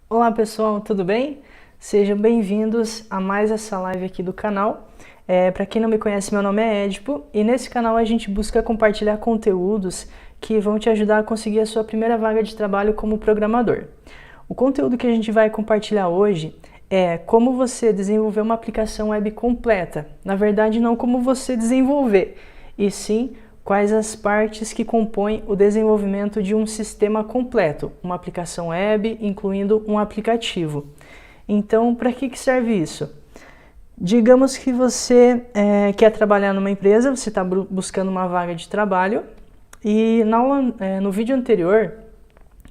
Olá pessoal, tudo bem? Sejam bem-vindos a mais essa live aqui do canal. Para quem não me conhece, meu nome é Edipo e nesse canal a gente busca compartilhar conteúdos que vão te ajudar a conseguir a sua primeira vaga de trabalho como programador. O conteúdo que a gente vai compartilhar hoje é como você desenvolver uma aplicação web completa. Na verdade, não como você desenvolver, e sim quais as partes que compõem o desenvolvimento de um sistema completo, uma aplicação web, incluindo um aplicativo. Então, para que serve isso? Digamos que você quer trabalhar numa empresa, você está buscando uma vaga de trabalho, e no vídeo anterior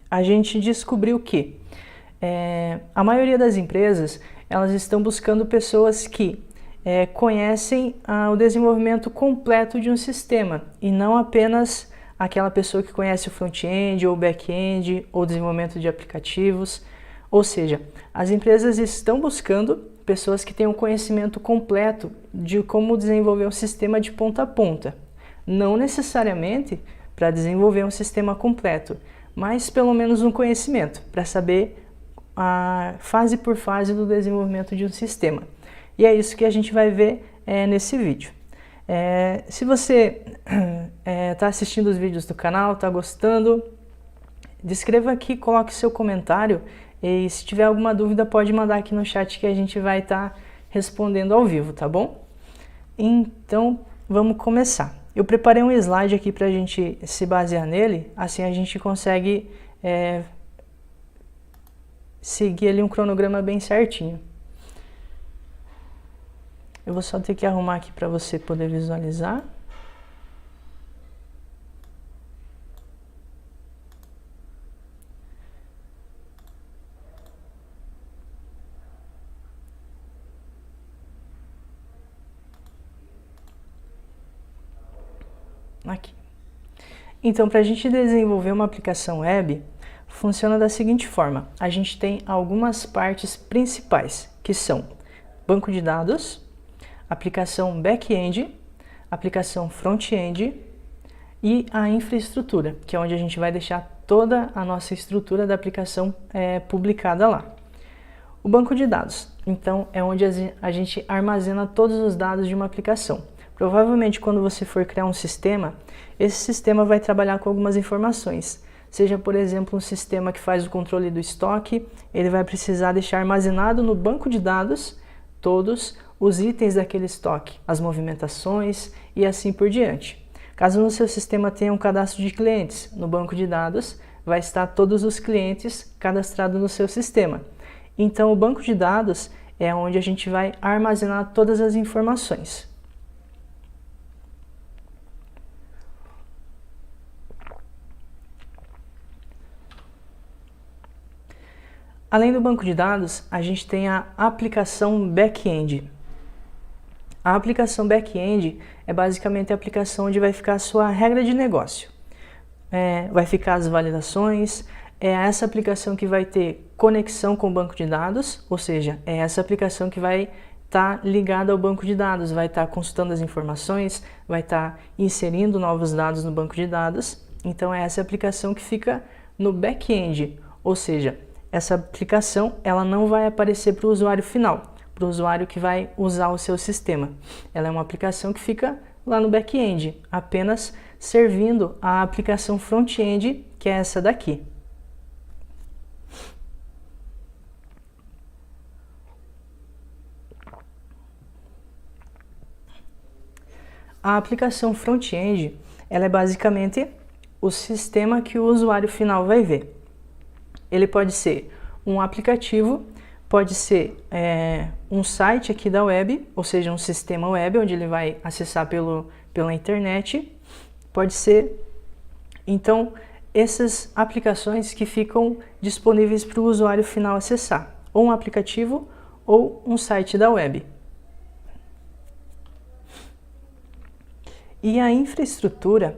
a gente descobriu que a maioria das empresas elas estão buscando pessoas que conhecem o desenvolvimento completo de um sistema e não apenas aquela pessoa que conhece o front-end ou o back-end ou desenvolvimento de aplicativos. Ou seja, as empresas estão buscando pessoas que tenham conhecimento completo de como desenvolver um sistema de ponta a ponta. Não necessariamente para desenvolver um sistema completo, mas pelo menos um conhecimento para saber a fase por fase do desenvolvimento de um sistema. E é isso que a gente vai ver nesse vídeo. Se você está assistindo os vídeos do canal, está gostando, descreva aqui, coloque seu comentário e se tiver alguma dúvida pode mandar aqui no chat que a gente vai estar respondendo ao vivo, tá bom? Então vamos começar. Eu preparei um slide aqui para a gente se basear nele, assim a gente consegue seguir ali um cronograma bem certinho. Eu vou só ter que arrumar aqui para você poder visualizar. Aqui. Então, para a gente desenvolver uma aplicação web, funciona da seguinte forma. A gente tem algumas partes principais, que são banco de dados, aplicação back-end, aplicação front-end e a infraestrutura, que é onde a gente vai deixar toda a nossa estrutura da aplicação publicada lá. O banco de dados, então, é onde a gente armazena todos os dados de uma aplicação. Provavelmente, quando você for criar um sistema, esse sistema vai trabalhar com algumas informações. Seja, por exemplo, um sistema que faz o controle do estoque, ele vai precisar deixar armazenado no banco de dados todos os itens daquele estoque, as movimentações e assim por diante. Caso no seu sistema tenha um cadastro de clientes, no banco de dados vai estar todos os clientes cadastrados no seu sistema. Então, o banco de dados é onde a gente vai armazenar todas as informações. Além do banco de dados, a gente tem a aplicação back-end. A aplicação back-end é basicamente a aplicação onde vai ficar a sua regra de negócio. Vai ficar as validações, é essa aplicação que vai ter conexão com o banco de dados, ou seja, é essa aplicação que vai estar ligada ao banco de dados, vai estar consultando as informações, vai estar inserindo novos dados no banco de dados. Então é essa aplicação que fica no back-end, ou seja, essa aplicação ela não vai aparecer para o usuário final, para o usuário que vai usar o seu sistema. Ela é uma aplicação que fica lá no back-end, apenas servindo a aplicação front-end, que é essa daqui. A aplicação front-end ela é basicamente o sistema que o usuário final vai ver. Ele pode ser um aplicativo, pode ser um site aqui da web, ou seja, um sistema web onde ele vai acessar pela internet. Pode ser, então, essas aplicações que ficam disponíveis para o usuário final acessar, ou um aplicativo ou um site da web. E a infraestrutura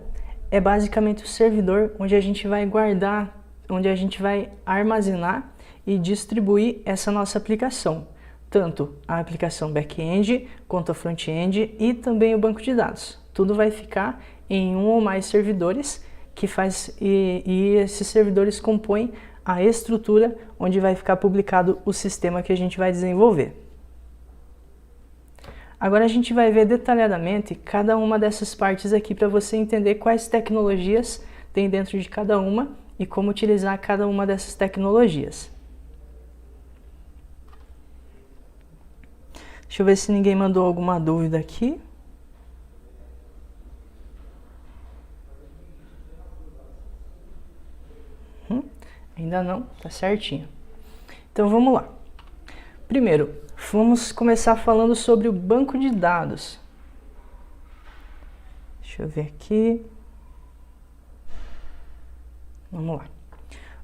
é basicamente o servidor onde a gente vai guardar, onde a gente vai armazenar e distribuir essa nossa aplicação, tanto a aplicação back-end quanto a front-end e também o banco de dados. Tudo vai ficar em um ou mais servidores e esses servidores compõem a estrutura onde vai ficar publicado o sistema que a gente vai desenvolver. Agora a gente vai ver detalhadamente cada uma dessas partes aqui para você entender quais tecnologias tem dentro de cada uma e como utilizar cada uma dessas tecnologias. Deixa eu ver se ninguém mandou alguma dúvida aqui. Ainda não, tá certinho. Então vamos lá. Primeiro, vamos começar falando sobre o banco de dados. Deixa eu ver aqui. Vamos lá.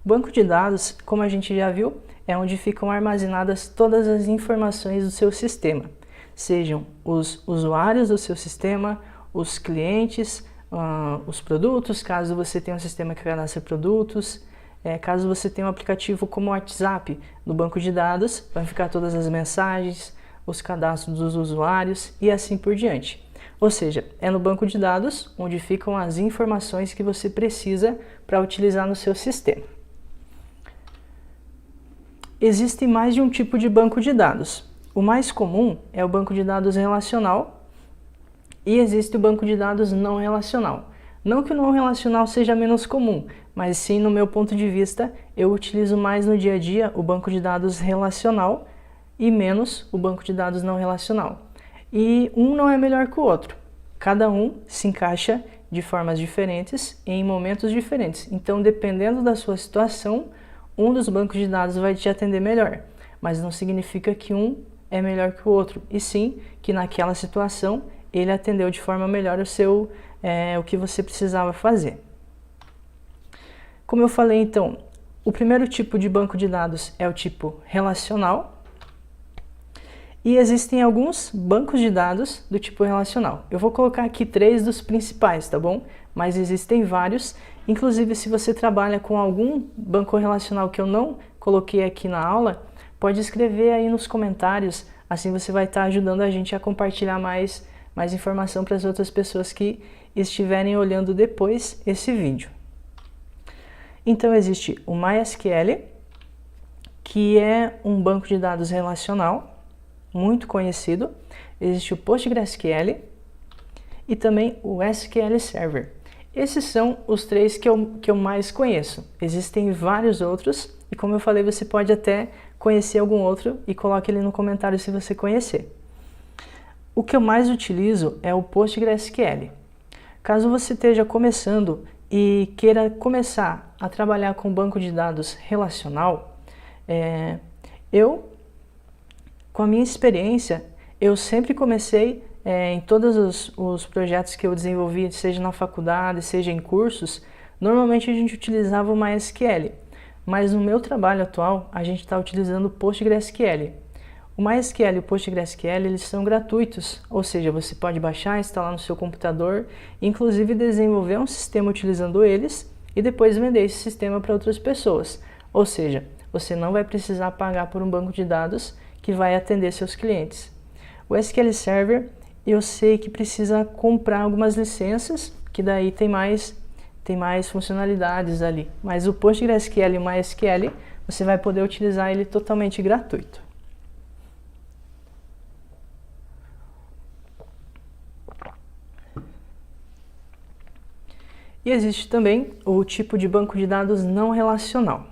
Banco de dados, como a gente já viu, é onde ficam armazenadas todas as informações do seu sistema. Sejam os usuários do seu sistema, os clientes, os produtos, caso você tenha um sistema que cadastra produtos. Caso você tenha um aplicativo como o WhatsApp, no banco de dados, vai ficar todas as mensagens, os cadastros dos usuários e assim por diante. Ou seja, é no banco de dados onde ficam as informações que você precisa para utilizar no seu sistema. Existe mais de um tipo de banco de dados. O mais comum é o banco de dados relacional e existe o banco de dados não relacional. Não que o não relacional seja menos comum, mas sim, no meu ponto de vista, eu utilizo mais no dia a dia o banco de dados relacional e menos o banco de dados não relacional. E um não é melhor que o outro. Cada um se encaixa de formas diferentes e em momentos diferentes. Então, dependendo da sua situação, um dos bancos de dados vai te atender melhor. Mas não significa que um é melhor que o outro. E sim, que naquela situação ele atendeu de forma melhor o que você precisava fazer. Como eu falei, então, o primeiro tipo de banco de dados é o tipo relacional e existem alguns bancos de dados do tipo relacional. Eu vou colocar aqui 3 dos principais, tá bom? Mas existem vários, inclusive se você trabalha com algum banco relacional que eu não coloquei aqui na aula, pode escrever aí nos comentários, assim você vai estar ajudando a gente a compartilhar mais informação para as outras pessoas que estiverem olhando depois esse vídeo. Então existe o MySQL, que é um banco de dados relacional muito conhecido. Existe o PostgreSQL e também o SQL Server. Esses são os 3 que eu mais conheço. Existem vários outros e, como eu falei, você pode até conhecer algum outro e coloque ele no comentário se você conhecer. O que eu mais utilizo é o PostgreSQL. Caso você esteja começando e queira começar a trabalhar com banco de dados relacional, com a minha experiência, eu sempre comecei em todos os projetos que eu desenvolvi, seja na faculdade, seja em cursos, normalmente a gente utilizava o MySQL, mas no meu trabalho atual a gente está utilizando o PostgreSQL. O MySQL e o PostgreSQL eles são gratuitos, ou seja, você pode baixar, instalar no seu computador, inclusive desenvolver um sistema utilizando eles e depois vender esse sistema para outras pessoas. Ou seja, você não vai precisar pagar por um banco de dados que vai atender seus clientes. O SQL Server, eu sei que precisa comprar algumas licenças, que daí tem mais funcionalidades ali. Mas o PostgreSQL e o MySQL, você vai poder utilizar ele totalmente gratuito. E existe também o tipo de banco de dados não relacional.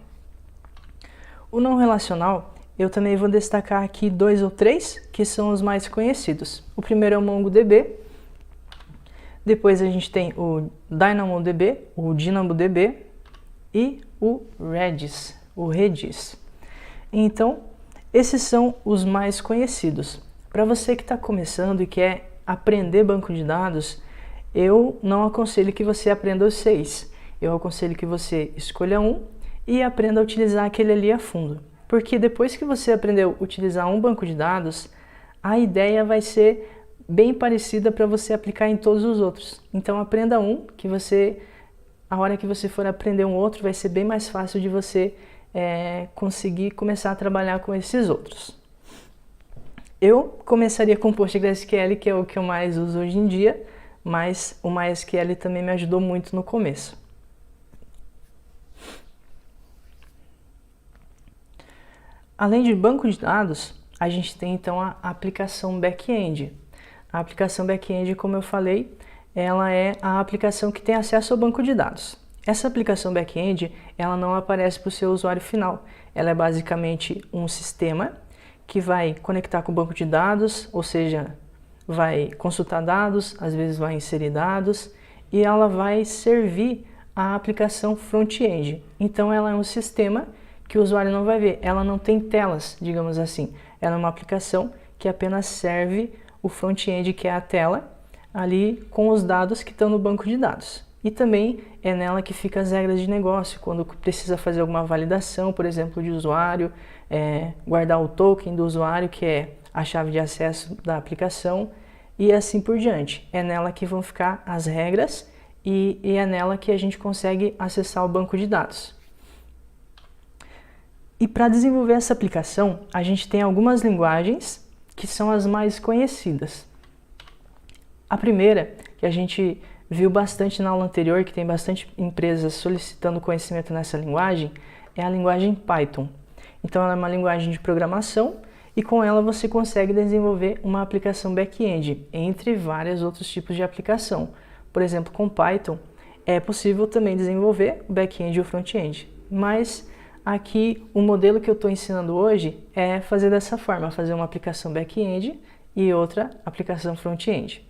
O não relacional, eu também vou destacar aqui 2 ou 3, que são os mais conhecidos. O primeiro é o MongoDB, depois a gente tem o DynamoDB, o DynamoDB e o Redis. Então, esses são os mais conhecidos. Para você que está começando e quer aprender banco de dados, eu não aconselho que você aprenda os 6. Eu aconselho que você escolha um e aprenda a utilizar aquele ali a fundo. Porque depois que você aprendeu a utilizar um banco de dados, a ideia vai ser bem parecida para você aplicar em todos os outros. Então aprenda um, que a hora que você for aprender um outro, vai ser bem mais fácil de você conseguir começar a trabalhar com esses outros. Eu começaria com o PostgreSQL, que é o que eu mais uso hoje em dia, mas o MySQL também me ajudou muito no começo. Além de banco de dados, a gente tem então a aplicação back-end. A aplicação back-end, como eu falei, ela é a aplicação que tem acesso ao banco de dados. Essa aplicação back-end, ela não aparece para o seu usuário final. Ela é basicamente um sistema que vai conectar com o banco de dados, ou seja, vai consultar dados, às vezes vai inserir dados, e ela vai servir a aplicação front-end. Então ela é um sistema que o usuário não vai ver, ela não tem telas, digamos assim. Ela é uma aplicação que apenas serve o front-end, que é a tela, ali com os dados que estão no banco de dados. E também é nela que ficam as regras de negócio, quando precisa fazer alguma validação, por exemplo, de usuário, guardar o token do usuário, que é a chave de acesso da aplicação, e assim por diante. É nela que vão ficar as regras e é nela que a gente consegue acessar o banco de dados. E para desenvolver essa aplicação, a gente tem algumas linguagens que são as mais conhecidas. A primeira, que a gente viu bastante na aula anterior, que tem bastante empresas solicitando conhecimento nessa linguagem, é a linguagem Python. Então ela é uma linguagem de programação e com ela você consegue desenvolver uma aplicação back-end, entre vários outros tipos de aplicação. Por exemplo, com Python é possível também desenvolver o back-end e o front-end, mas aqui o modelo que eu estou ensinando hoje é fazer dessa forma, fazer uma aplicação back-end e outra aplicação front-end.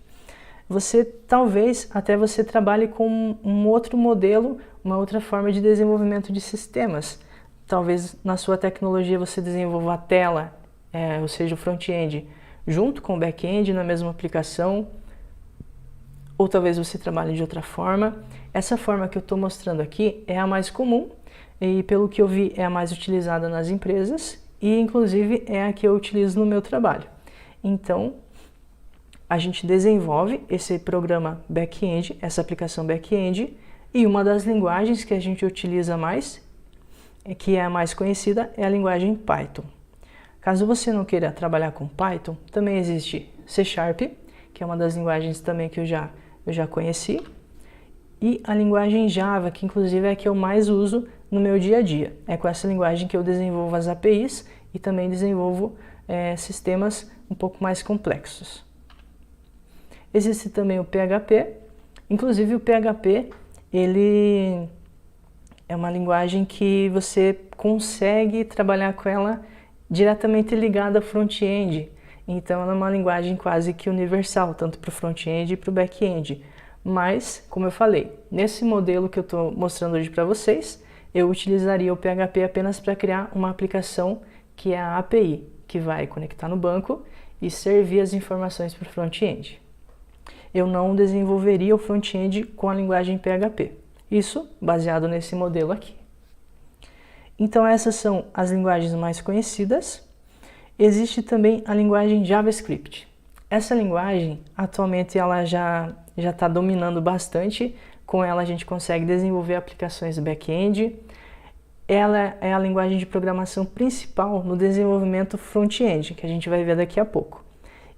Talvez até você trabalhe com um outro modelo, uma outra forma de desenvolvimento de sistemas. Talvez na sua tecnologia você desenvolva a tela, ou seja, o front-end, junto com o back-end na mesma aplicação, ou talvez você trabalhe de outra forma. Essa forma que eu estou mostrando aqui é a mais comum e, pelo que eu vi, é a mais utilizada nas empresas e, inclusive, é a que eu utilizo no meu trabalho. Então, a gente desenvolve esse programa back-end, essa aplicação back-end, e uma das linguagens que a gente utiliza mais, que é a mais conhecida, é a linguagem Python. Caso você não queira trabalhar com Python, também existe C#, que é uma das linguagens também que eu já conheci, e a linguagem Java, que inclusive é a que eu mais uso no meu dia a dia. É com essa linguagem que eu desenvolvo as APIs e também desenvolvo sistemas um pouco mais complexos. Existe também o PHP, inclusive o PHP, ele é uma linguagem que você consegue trabalhar com ela diretamente ligada ao front-end. Então ela é uma linguagem quase que universal, tanto para o front-end e para o back-end. Mas, como eu falei, nesse modelo que eu estou mostrando hoje para vocês, eu utilizaria o PHP apenas para criar uma aplicação que é a API, que vai conectar no banco e servir as informações para o front-end. Eu não desenvolveria o front-end com a linguagem PHP. Isso baseado nesse modelo aqui. Então essas são as linguagens mais conhecidas. Existe também a linguagem JavaScript. Essa linguagem, atualmente, ela já está dominando bastante. Com ela a gente consegue desenvolver aplicações back-end. Ela é a linguagem de programação principal no desenvolvimento front-end, que a gente vai ver daqui a pouco.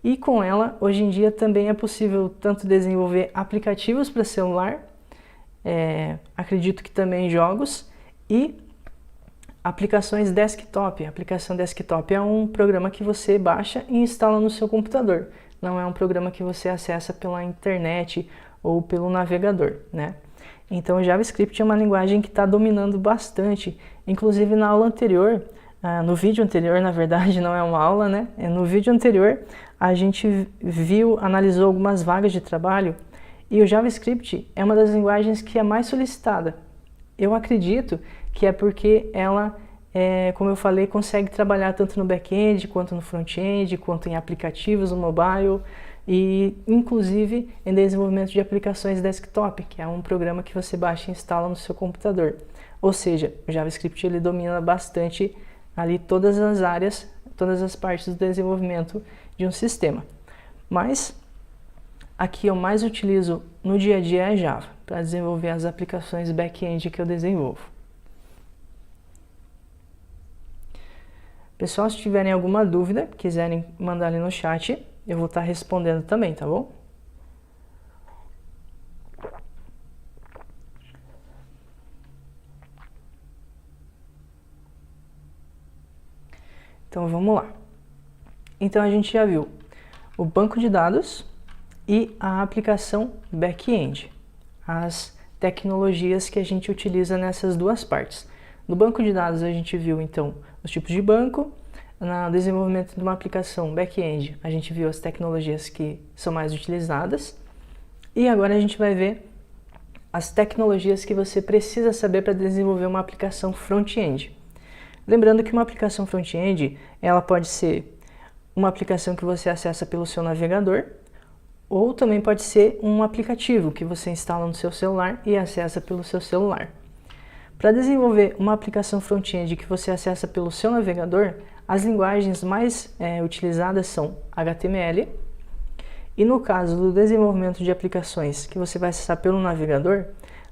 E com ela, hoje em dia, também é possível tanto desenvolver aplicativos para celular, acredito que também jogos, e aplicações desktop. A aplicação desktop é um programa que você baixa e instala no seu computador. Não é um programa que você acessa pela internet ou pelo navegador, né? Então, o JavaScript é uma linguagem que está dominando bastante. Inclusive, na aula anterior, no vídeo anterior, na verdade, não é uma aula, né? No vídeo anterior, a gente analisou algumas vagas de trabalho e o JavaScript é uma das linguagens que é mais solicitada. Eu acredito que é porque ela, como eu falei, consegue trabalhar tanto no back-end, quanto no front-end, quanto em aplicativos no mobile e, inclusive, em desenvolvimento de aplicações desktop, que é um programa que você baixa e instala no seu computador. Ou seja, o JavaScript ele domina bastante ali todas as áreas, todas as partes do desenvolvimento de um sistema. Mas aqui eu mais utilizo no dia a dia é Java, para desenvolver as aplicações back-end que eu desenvolvo. Pessoal, se tiverem alguma dúvida, quiserem mandar ali no chat, eu vou estar respondendo também, tá bom? Então vamos lá. Então a gente já viu o banco de dados e a aplicação back-end, as tecnologias que a gente utiliza nessas duas partes. No banco de dados a gente viu então os tipos de banco, no desenvolvimento de uma aplicação back-end a gente viu as tecnologias que são mais utilizadas e agora a gente vai ver as tecnologias que você precisa saber para desenvolver uma aplicação front-end. Lembrando que uma aplicação front-end ela pode ser uma aplicação que você acessa pelo seu navegador, ou também pode ser um aplicativo que você instala no seu celular e acessa pelo seu celular. Para desenvolver uma aplicação front-end que você acessa pelo seu navegador, as linguagens mais utilizadas são HTML, e no caso do desenvolvimento de aplicações que você vai acessar pelo navegador,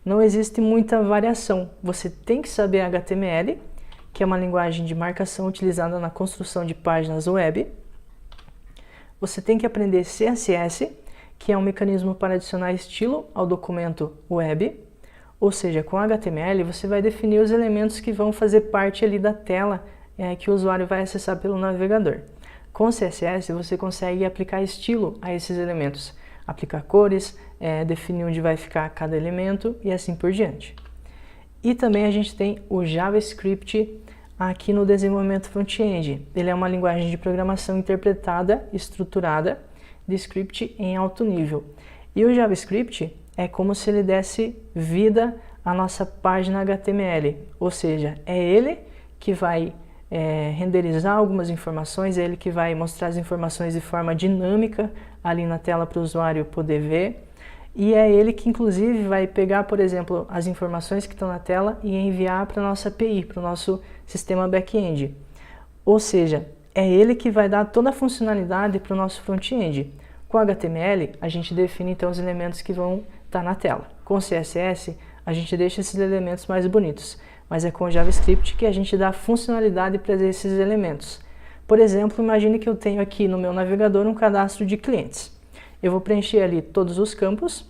não existe muita variação. Você tem que saber HTML, que é uma linguagem de marcação utilizada na construção de páginas web. Você tem que aprender CSS, que é um mecanismo para adicionar estilo ao documento web, ou seja, com HTML você vai definir os elementos que vão fazer parte ali da tela que o usuário vai acessar pelo navegador. Com CSS você consegue aplicar estilo a esses elementos, aplicar cores, definir onde vai ficar cada elemento e assim por diante. E também a gente tem o JavaScript aqui no desenvolvimento front-end. Ele é uma linguagem de programação interpretada, estruturada, de script em alto nível. E o JavaScript é como se ele desse vida à nossa página HTML, ou seja, é ele que vai renderizar algumas informações, é ele que vai mostrar as informações de forma dinâmica ali na tela para o usuário poder ver, e é ele que inclusive vai pegar, por exemplo, as informações que estão na tela e enviar para a nossa API, para o nosso sistema back-end. Ou seja, é ele que vai dar toda a funcionalidade para o nosso front-end. Com HTML, a gente define então os elementos que vão estar na tela. Com CSS, a gente deixa esses elementos mais bonitos, mas é com o JavaScript que a gente dá funcionalidade para esses elementos. Por exemplo, imagine que eu tenho aqui no meu navegador um cadastro de clientes. Eu vou preencher ali todos os campos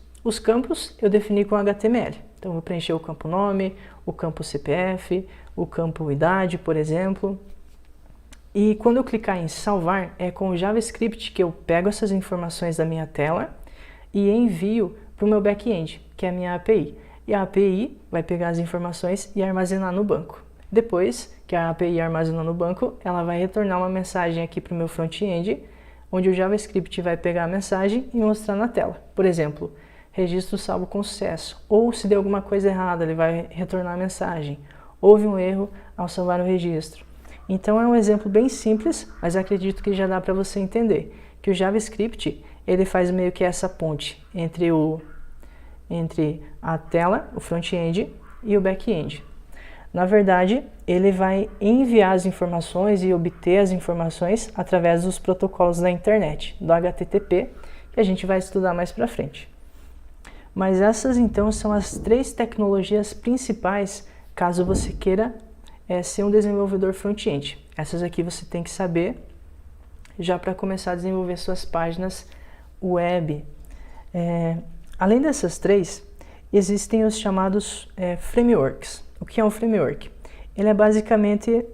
eu defini com HTML. Então eu vou preencher o campo nome, o campo CPF, o campo idade, por exemplo. E quando eu clicar em salvar, é com o JavaScript que eu pego essas informações da minha tela e envio para o meu back-end, que é a minha API. E a API vai pegar as informações e armazenar no banco. Depois que a API armazenou no banco, ela vai retornar uma mensagem aqui para o meu front-end, onde o JavaScript vai pegar a mensagem e mostrar na tela. Por exemplo, registro salvo com sucesso. Ou se der alguma coisa errada, ele vai retornar a mensagem. Houve um erro ao salvar o registro. Então é um exemplo bem simples, mas acredito que já dá para você entender que o JavaScript ele faz meio que essa ponte entre a tela, o front-end e o back-end. Na verdade, ele vai enviar as informações e obter as informações através dos protocolos da internet, do HTTP, que a gente vai estudar mais para frente. Mas essas então são as 3 tecnologias principais caso você queira ser um desenvolvedor front-end. Essas aqui você tem que saber já para começar a desenvolver suas páginas web. Além dessas 3, existem os chamados frameworks. O que é um framework? Ele é basicamente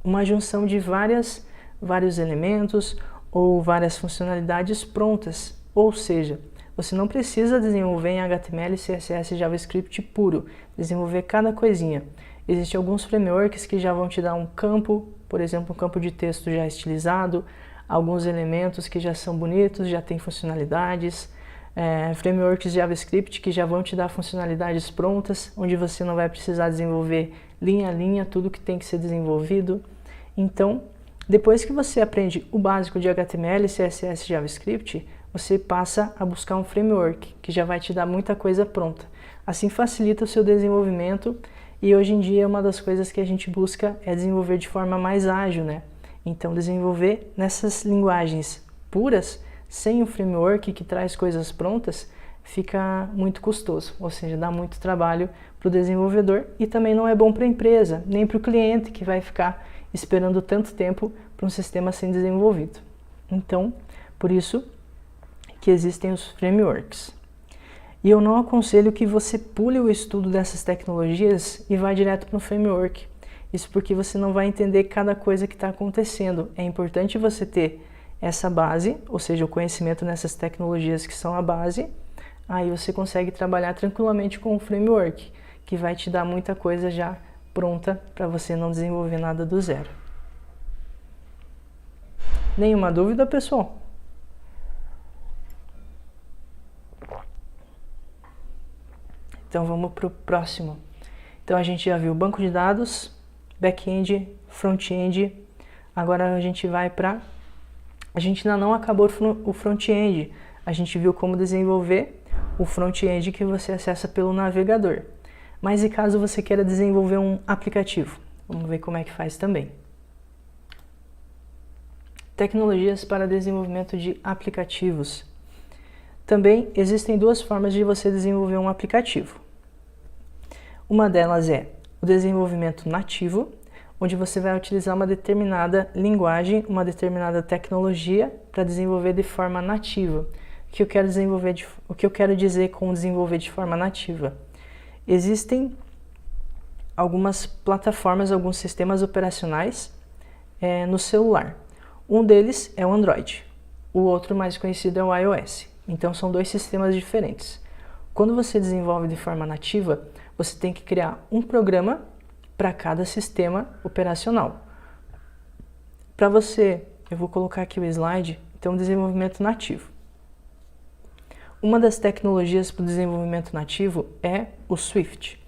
uma junção de vários elementos ou várias funcionalidades prontas. Ou seja, você não precisa desenvolver em HTML, CSS e JavaScript puro, desenvolver cada coisinha. Existem alguns frameworks que já vão te dar um campo, por exemplo, um campo de texto já estilizado, alguns elementos que já são bonitos, já têm funcionalidades, frameworks de JavaScript que já vão te dar funcionalidades prontas, onde você não vai precisar desenvolver linha a linha, tudo que tem que ser desenvolvido. Então, depois que você aprende o básico de HTML, CSS e JavaScript, você passa a buscar um framework que já vai te dar muita coisa pronta. Assim facilita o seu desenvolvimento e hoje em dia uma das coisas que a gente busca é desenvolver de forma mais ágil, né? Então desenvolver nessas linguagens puras, sem o framework que traz coisas prontas, fica muito custoso, ou seja, dá muito trabalho para o desenvolvedor e também não é bom para a empresa, nem para o cliente que vai ficar esperando tanto tempo para um sistema ser desenvolvido. Então, por isso que existem os frameworks. E eu não aconselho que você pule o estudo dessas tecnologias e vá direto para um framework. Isso porque você não vai entender cada coisa que está acontecendo. É importante você ter essa base, ou seja, o conhecimento nessas tecnologias que são a base. Aí você consegue trabalhar tranquilamente com o framework, que vai te dar muita coisa já pronta para você não desenvolver nada do zero. Nenhuma dúvida, pessoal? Então vamos para o próximo. Então a gente já viu banco de dados, back-end, front-end. Agora a gente vai para... A gente ainda não acabou o front-end. A gente viu como desenvolver o front-end que você acessa pelo navegador. Mas e caso você queira desenvolver um aplicativo? Vamos ver como é que faz também. Tecnologias para desenvolvimento de aplicativos. Também existem duas formas de você desenvolver um aplicativo. Uma delas é o desenvolvimento nativo, onde você vai utilizar uma determinada linguagem, uma determinada tecnologia para desenvolver de forma nativa. O que eu quero dizer com desenvolver de forma nativa? Existem algumas plataformas, alguns sistemas operacionais no celular. Um deles é o Android, o outro mais conhecido é o iOS. Então são dois sistemas diferentes. Quando você desenvolve de forma nativa, você tem que criar um programa para cada sistema operacional. Para você, eu vou colocar aqui o slide, então desenvolvimento nativo. Uma das tecnologias para o desenvolvimento nativo é o Swift.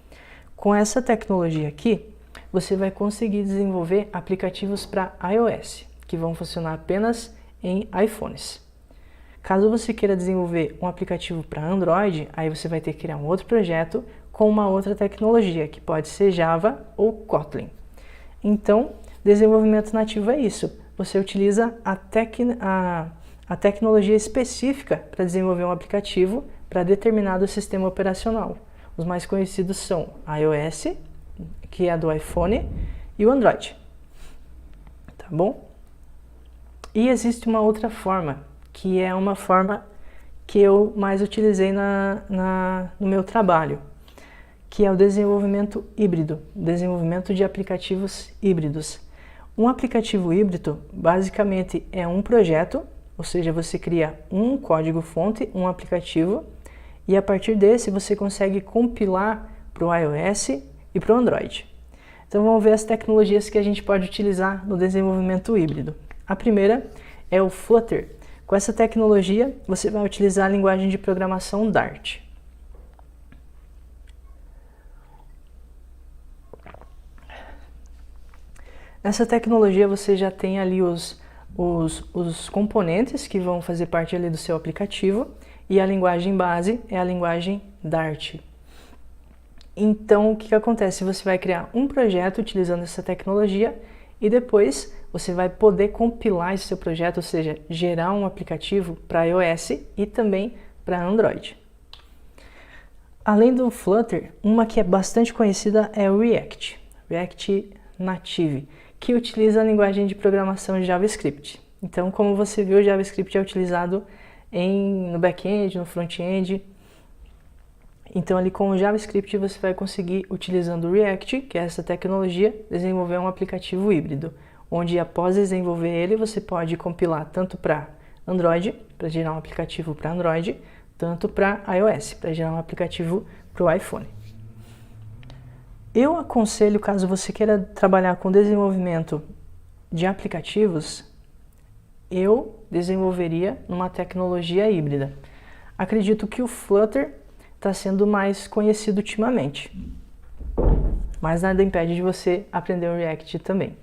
Com essa tecnologia aqui, você vai conseguir desenvolver aplicativos para iOS, que vão funcionar apenas em iPhones. Caso você queira desenvolver um aplicativo para Android, aí você vai ter que criar um outro projeto com uma outra tecnologia, que pode ser Java ou Kotlin. Então, desenvolvimento nativo é isso. Você utiliza a tecnologia específica para desenvolver um aplicativo para determinado sistema operacional. Os mais conhecidos são iOS, que é a do iPhone, e o Android. Tá bom? E existe uma outra forma, que é uma forma que eu mais utilizei no meu trabalho, que é o desenvolvimento híbrido, desenvolvimento de aplicativos híbridos. Um aplicativo híbrido, basicamente, é um projeto, ou seja, você cria um código-fonte, um aplicativo, e a partir desse você consegue compilar para o iOS e para o Android. Então vamos ver as tecnologias que a gente pode utilizar no desenvolvimento híbrido. A primeira é o Flutter. Com essa tecnologia, você vai utilizar a linguagem de programação Dart. Nessa tecnologia você já tem ali os componentes que vão fazer parte ali do seu aplicativo e a linguagem base é a linguagem Dart. Então o que acontece? Você vai criar um projeto utilizando essa tecnologia e depois você vai poder compilar esse seu projeto, ou seja, gerar um aplicativo para iOS e também para Android. Além do Flutter, uma que é bastante conhecida é o React Native, que utiliza a linguagem de programação JavaScript. Então, como você viu, o JavaScript é utilizado no back-end, no front-end. Então, ali com o JavaScript você vai conseguir, utilizando o React, que é essa tecnologia, desenvolver um aplicativo híbrido, onde após desenvolver ele, você pode compilar tanto para Android, para gerar um aplicativo para Android, tanto para iOS, para gerar um aplicativo para o iPhone. Eu aconselho, caso você queira trabalhar com desenvolvimento de aplicativos, eu desenvolveria numa tecnologia híbrida. Acredito que o Flutter está sendo mais conhecido ultimamente, mas nada impede de você aprender o React também.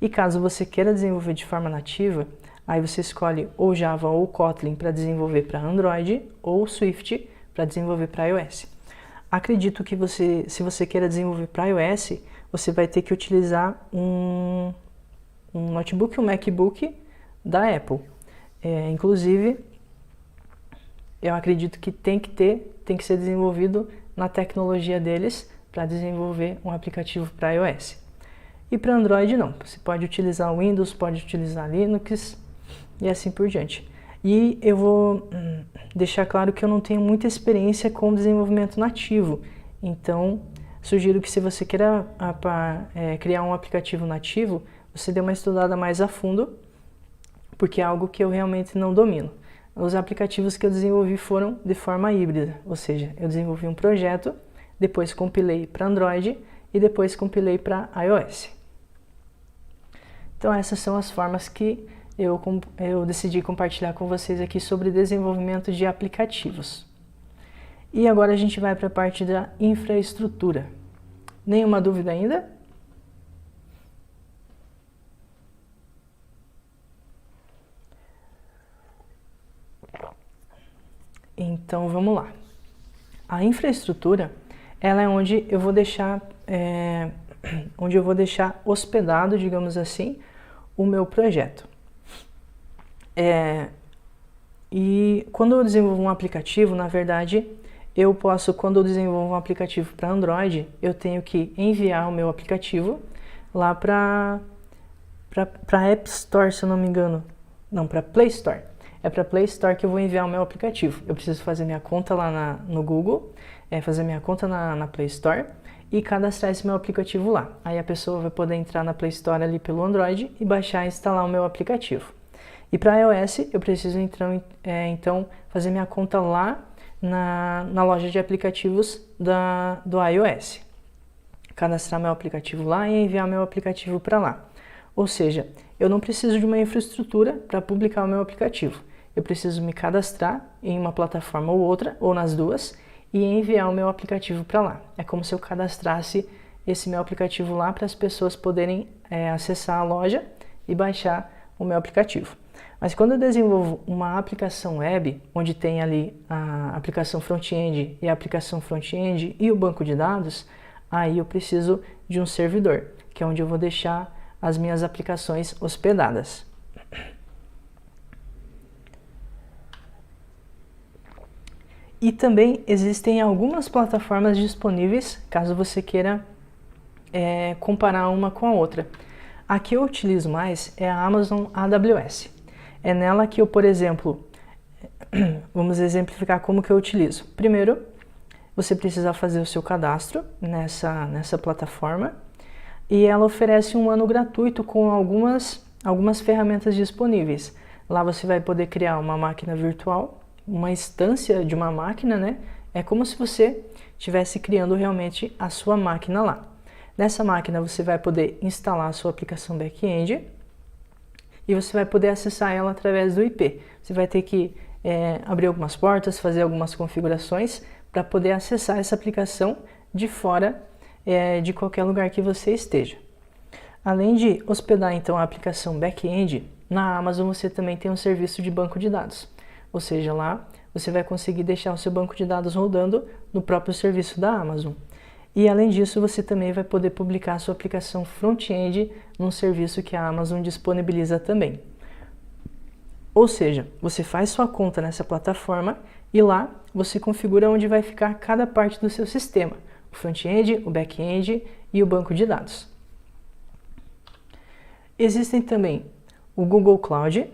E caso você queira desenvolver de forma nativa, aí você escolhe ou Java ou Kotlin para desenvolver para Android ou Swift para desenvolver para iOS. Acredito que se você queira desenvolver para iOS, você vai ter que utilizar um notebook, um MacBook da Apple. Inclusive, eu acredito que tem que ser desenvolvido na tecnologia deles para desenvolver um aplicativo para iOS. E para Android não, você pode utilizar o Windows, pode utilizar Linux e assim por diante. E eu vou deixar claro que eu não tenho muita experiência com desenvolvimento nativo, então sugiro que se você queira criar um aplicativo nativo, você dê uma estudada mais a fundo, porque é algo que eu realmente não domino. Os aplicativos que eu desenvolvi foram de forma híbrida, ou seja, eu desenvolvi um projeto, depois compilei para Android e depois compilei para iOS. Então essas são as formas que eu decidi compartilhar com vocês aqui sobre desenvolvimento de aplicativos. E agora a gente vai para a parte da infraestrutura. Nenhuma dúvida ainda? Então vamos lá. A infraestrutura, ela é onde eu vou deixar hospedado, digamos assim, o meu projeto. E quando eu desenvolvo um aplicativo, na verdade, quando eu desenvolvo um aplicativo para Android, eu tenho que enviar o meu aplicativo lá para App Store, se eu não me engano. Não, para Play Store. É para Play Store que eu vou enviar o meu aplicativo. Eu preciso fazer minha conta lá no Google, fazer minha conta na Play Store e cadastrar esse meu aplicativo lá. Aí a pessoa vai poder entrar na Play Store ali pelo Android e baixar e instalar o meu aplicativo. E para iOS eu preciso então fazer minha conta lá na loja de aplicativos do iOS. Cadastrar meu aplicativo lá e enviar meu aplicativo para lá. Ou seja, eu não preciso de uma infraestrutura para publicar o meu aplicativo. Eu preciso me cadastrar em uma plataforma ou outra, ou nas duas, e enviar o meu aplicativo para lá. É como se eu cadastrasse esse meu aplicativo lá para as pessoas poderem acessar a loja e baixar o meu aplicativo. Mas quando eu desenvolvo uma aplicação web, onde tem ali a aplicação front-end e a aplicação front-end e o banco de dados, aí eu preciso de um servidor, que é onde eu vou deixar as minhas aplicações hospedadas. E também existem algumas plataformas disponíveis, caso você queira comparar uma com a outra. A que eu utilizo mais é a Amazon AWS. É nela que eu, por exemplo, vamos exemplificar como que eu utilizo. Primeiro, você precisa fazer o seu cadastro nessa plataforma e ela oferece um ano gratuito com algumas ferramentas disponíveis. Lá você vai poder criar uma máquina virtual, uma instância de uma máquina, né? É como se você estivesse criando realmente a sua máquina lá. Nessa máquina você vai poder instalar a sua aplicação back-end e você vai poder acessar ela através do IP. Você vai ter que abrir algumas portas, fazer algumas configurações para poder acessar essa aplicação de fora de qualquer lugar que você esteja. Além de hospedar então a aplicação back-end, na Amazon você também tem um serviço de banco de dados. Ou seja, lá você vai conseguir deixar o seu banco de dados rodando no próprio serviço da Amazon. E além disso, você também vai poder publicar a sua aplicação front-end num serviço que a Amazon disponibiliza também. Ou seja, você faz sua conta nessa plataforma e lá você configura onde vai ficar cada parte do seu sistema. O front-end, o back-end e o banco de dados. Existem também o Google Cloud,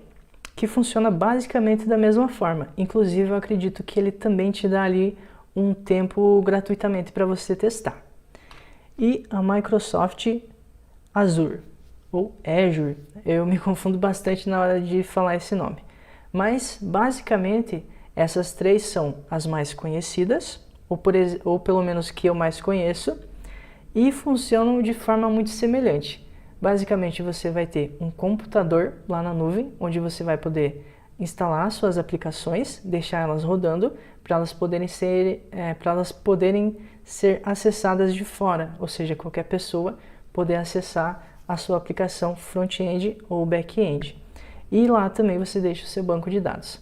que funciona basicamente da mesma forma. Inclusive, eu acredito que ele também te dá ali um tempo gratuitamente para você testar. E a Microsoft Azure, ou Azure, eu me confundo bastante na hora de falar esse nome. Mas, basicamente, essas três são as mais conhecidas, ou pelo menos que eu mais conheço, e funcionam de forma muito semelhante. Basicamente, você vai ter um computador lá na nuvem, onde você vai poder instalar suas aplicações, deixar elas rodando, para elas poderem ser acessadas de fora, ou seja, qualquer pessoa poder acessar a sua aplicação front-end ou back-end. E lá também você deixa o seu banco de dados.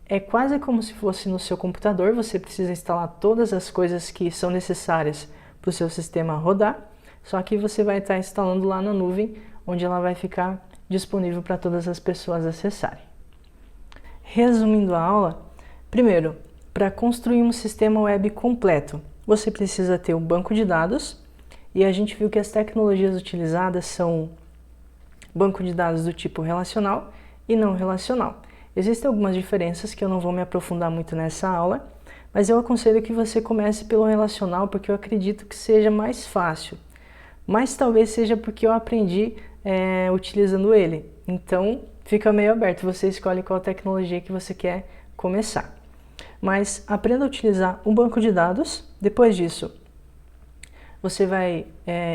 É quase como se fosse no seu computador, você precisa instalar todas as coisas que são necessárias para o seu sistema rodar, só que você vai estar instalando lá na nuvem, onde ela vai ficar disponível para todas as pessoas acessarem. Resumindo a aula, primeiro, para construir um sistema web completo, você precisa ter um banco de dados, e a gente viu que as tecnologias utilizadas são banco de dados do tipo relacional e não relacional. Existem algumas diferenças que eu não vou me aprofundar muito nessa aula, mas eu aconselho que você comece pelo relacional, porque eu acredito que seja mais fácil. Mas talvez seja porque eu aprendi utilizando ele. Então, fica meio aberto, você escolhe qual tecnologia que você quer começar. Mas aprenda a utilizar um banco de dados. Depois disso, você vai,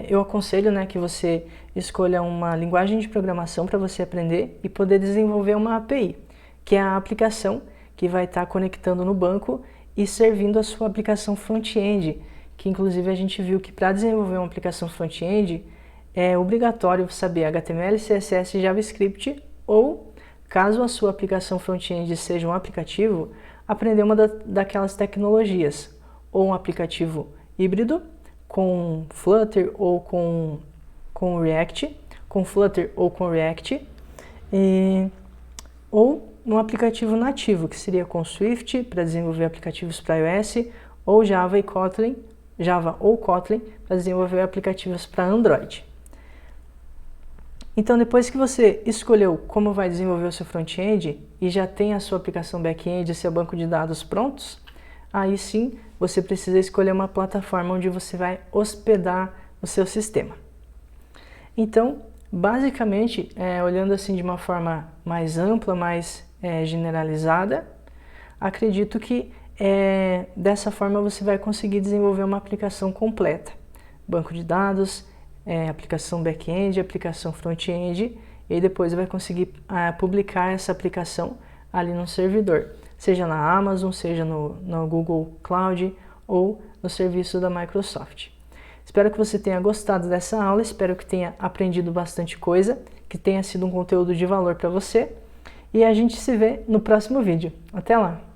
eu aconselho, né, que você escolha uma linguagem de programação para você aprender e poder desenvolver uma API, que é a aplicação que vai estar conectando no banco e servindo a sua aplicação front-end, que inclusive a gente viu que para desenvolver uma aplicação front-end é obrigatório saber HTML, CSS e JavaScript, ou, caso a sua aplicação front-end seja um aplicativo, aprender uma daquelas tecnologias, ou um aplicativo híbrido, com Flutter ou com React, com Flutter ou com React, ou um aplicativo nativo, que seria com Swift, para desenvolver aplicativos para iOS, ou Java ou Kotlin, para desenvolver aplicativos para Android. Então, depois que você escolheu como vai desenvolver o seu front-end e já tem a sua aplicação back-end e seu banco de dados prontos, aí sim você precisa escolher uma plataforma onde você vai hospedar o seu sistema. Então, basicamente, olhando assim de uma forma mais ampla, mais generalizada, acredito que dessa forma você vai conseguir desenvolver uma aplicação completa. Banco de dados, aplicação back-end, aplicação front-end, e depois vai conseguir publicar essa aplicação ali no servidor, seja na Amazon, seja no Google Cloud ou no serviço da Microsoft. Espero que você tenha gostado dessa aula, espero que tenha aprendido bastante coisa, que tenha sido um conteúdo de valor para você, e a gente se vê no próximo vídeo. Até lá!